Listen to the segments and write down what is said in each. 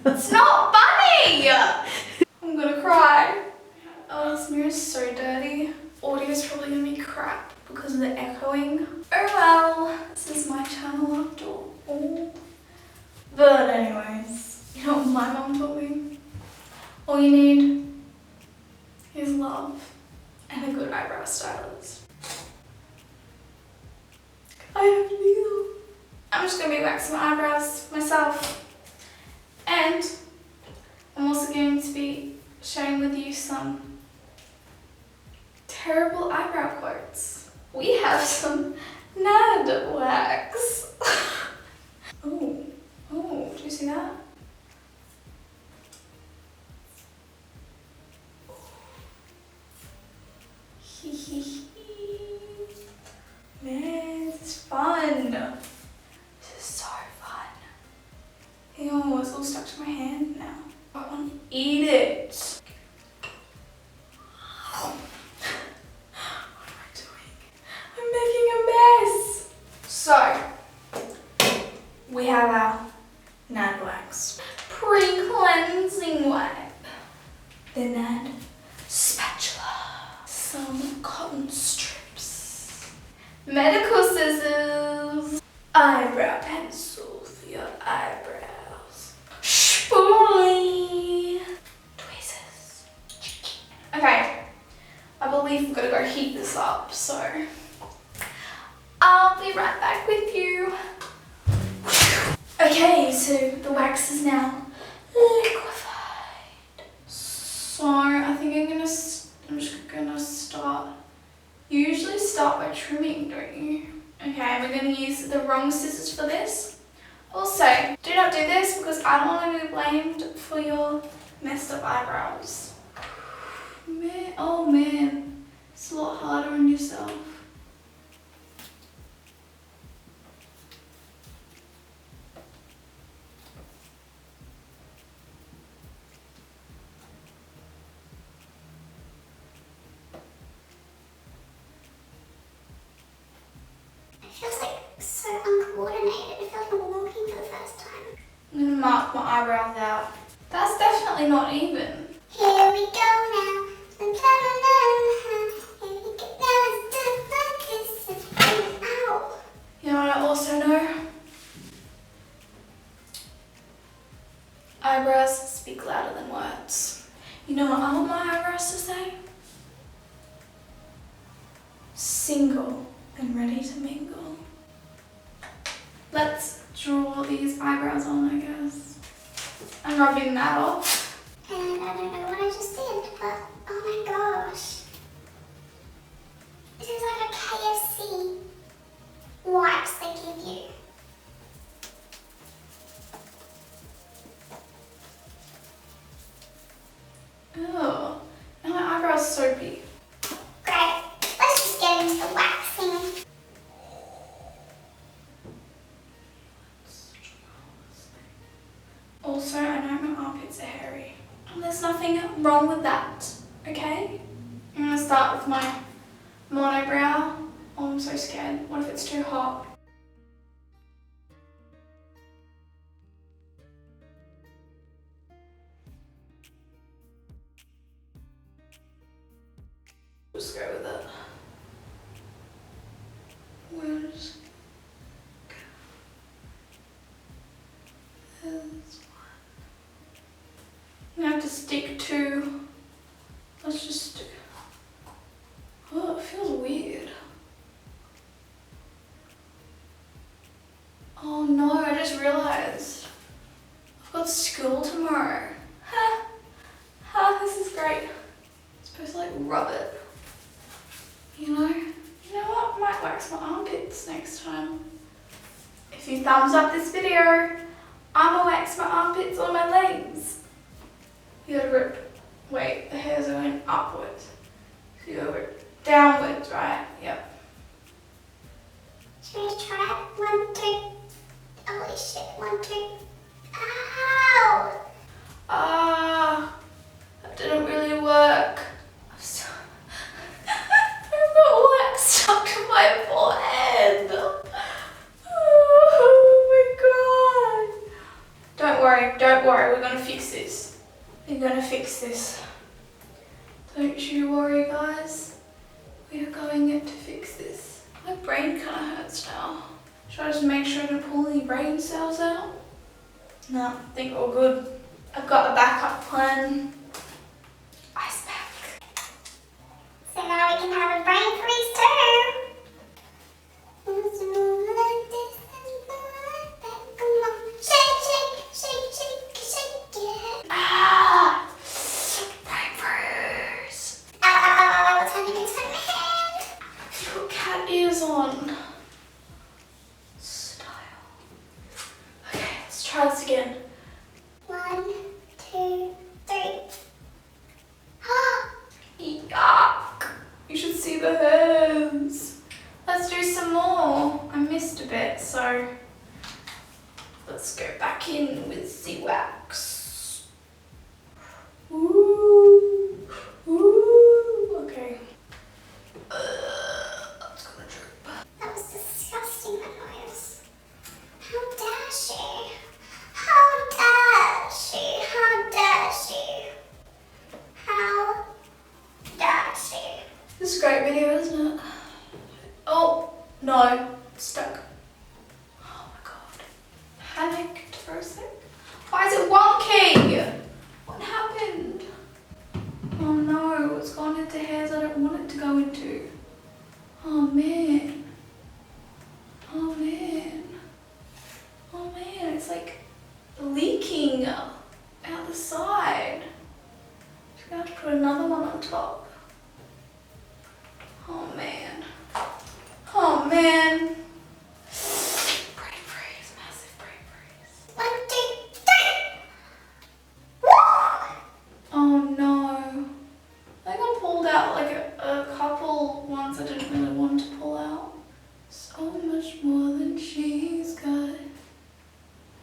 It's not funny! I'm gonna cry. Oh, this mirror is so dirty. Audio is probably gonna be crap because of the echoing. Oh well, this is my channel after all. But anyways, you know what my mom taught me? All you need is love and a good eyebrow stylist. I have neither. I'm just gonna be waxing my eyebrows myself. And I'm also going to be sharing with you some terrible eyebrow quotes. We have some Nad wax. Oh, do you see that? Man, this is fun. This is so fun. Ew, it's all stuck to my hand now. I want to eat it. What am I doing? I'm making a mess. So, we have our Nad wax. Pre-cleansing wipe. The Nad spatula. Some cotton strips. Medical scissors. Eyebrow pencil for your eyebrows. Spoolie. Tweezers. Okay, I believe we've got to go heat this up, so I'll be right back with you. Okay, so the wax is now liquefied. So I think I'm just gonna start. You usually start by trimming, don't you? Okay, we're gonna use the wrong scissors for this. Also, do not do this because I don't want to be blamed for your messed up eyebrows. Man, oh man, it's a lot harder on yourself. It feels like so uncoordinated. It feels like I'm walking for the first time. I'm gonna mark my eyebrows out. That's definitely not even. Here we go now. Here we go now. It's just ow. You know what I also know? Eyebrows speak louder than words. You know what I want my eyebrows to say? Single and ready to mingle. Let's draw these eyebrows on, I guess. I'm rubbing that off. And I don't know what I just did, but oh my gosh. This is like a KFC wipes they give you. Oh, and my eyebrows soapy. Great, let's just get into the waxing. Also, I know my armpits are hairy. And there's nothing wrong with that, okay? I'm gonna start with my monobrow. Oh, I'm so scared. What if it's too hot? Just go with it. We'll just go. There's one. I'm gonna have to stick to. Let's just do. Oh, it feels weird. Oh no, I just realized I've got school tomorrow. This is great. I'm supposed to like rub it. You know what? I might wax my armpits next time. If you thumbs up this video, I'ma wax my armpits on my legs. You gotta rip. Wait, the hairs are going upwards. So you gotta rip downwards, right? Yep. Should we try it? 1, 2. Holy shit, 1, 2. Ow! That didn't really work. I've got wax stuck to my forehead. Oh my god. Don't worry, we're gonna We're gonna fix this. Don't you worry, guys. We are going to fix this. My brain kind of hurts now. Should I just make sure I don't pull any brain cells out? No, I think we're all good. I've got a backup plan. Ice pack. So now we can have a brain freeze too. Let's move like this and move like that. Come on. Shake, shake, shake, shake, shake it. Ah! Brain freeze. Oh, it's turning into my head. Put cat ears on. Style. Okay, let's try this again. 1, 2, 3. Yuck! You should see the hairs. Let's do some more. I missed a bit, so let's go back in with the wax. Ooh, ooh. Okay. That's gonna drip. That was disgusting, that noise. How dare she? How dare she? How dare she? How dare she? This is a great video, isn't it? Oh, no. Stuck. Oh my god. Panicked for a sec. Why is it wonky? What happened? Oh no, it's gone into hairs I don't want it to go into. Oh man. Oh man. Oh man, it's like leaking out the side. Just gonna have to put another one on top. Oh man. Oh man. Brain freeze, massive brain freeze. 1, 2, 3. Oh no. I think I pulled out like a couple ones I didn't really want to pull out. So much more than she's got.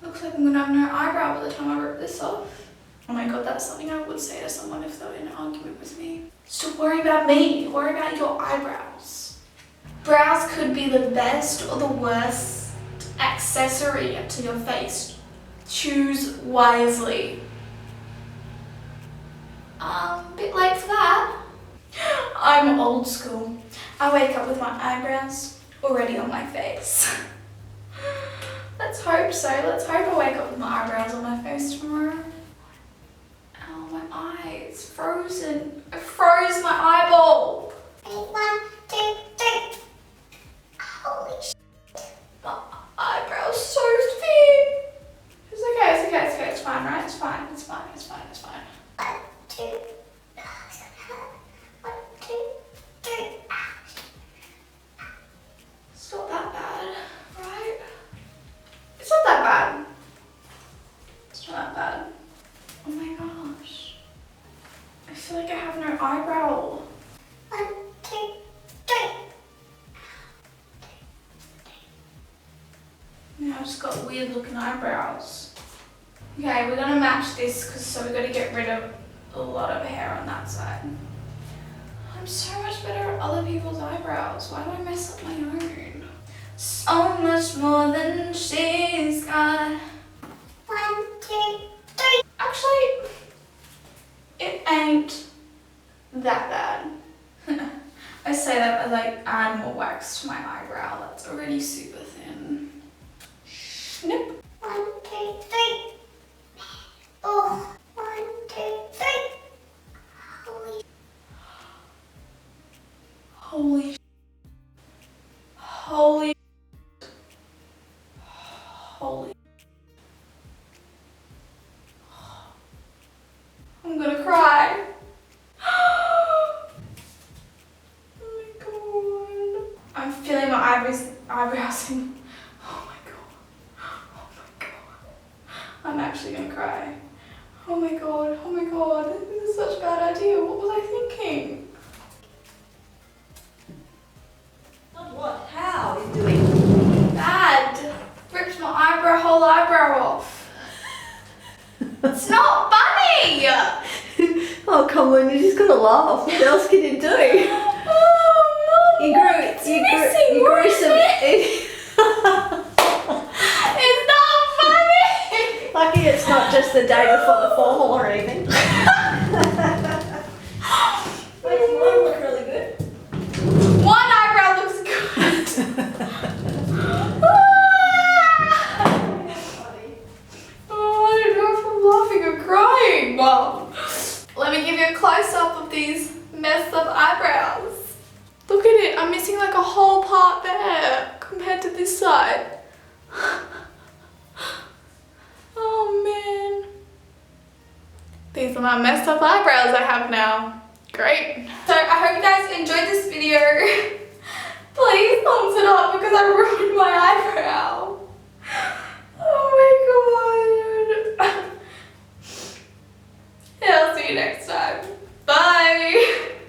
Looks like I'm gonna have no eyebrow by the time I rip this off. Oh my god, that's something I would say to someone if they were in an argument with me. Stop worrying about me, worry about your eyebrows. Brows could be the best or the worst accessory to your face. Choose wisely. Bit late for that. I'm old school. I wake up with my eyebrows already on my face. Let's hope so. Let's hope I wake up with my eyebrows on my face tomorrow. Oh, my eye, it's frozen. I froze my eyeball. 1, 2, 3. Holy sh**. My eyebrow's so thin. It's okay, it's okay, it's okay. It's fine, right? It's fine, it's fine, it's fine, it's fine. 1, 2. Oh, it's gonna hurt. 1, 2, 3. It's not that bad, right? It's not that bad. It's not that bad. Oh my gosh. I feel like I have no eyebrow. 1, 2, 3. Yeah, I've just got weird looking eyebrows. Okay, we're gonna match this so we're gonna get rid of a lot of hair on that side. I'm so much better at other people's eyebrows. Why do I mess up my own? So much more than she's got. 1, 2, 3. Actually, it ain't that bad. I say that as I add more wax to my eyebrow. That's already super thin. Snip. 1, 2, 3. Oh. 1, 2, 3. Holy. Holy. Holy. Holy. I'm gonna cry. Oh my god. I'm feeling my eyebrows in. Oh my god. Oh my god. I'm actually gonna cry. Oh my god. Oh my god. This is such a bad idea. What was I thinking? Not what? How is doing? Bad. Ripped my whole eyebrow off. It's not funny. Oh, come on, you just gotta laugh. What else can you do? Oh, You grew some. It's not funny. Lucky it's not just the day before the fall or anything. whole part there compared to this side. Oh man. These are my messed up eyebrows I have now. Great. So I hope you guys enjoyed this video.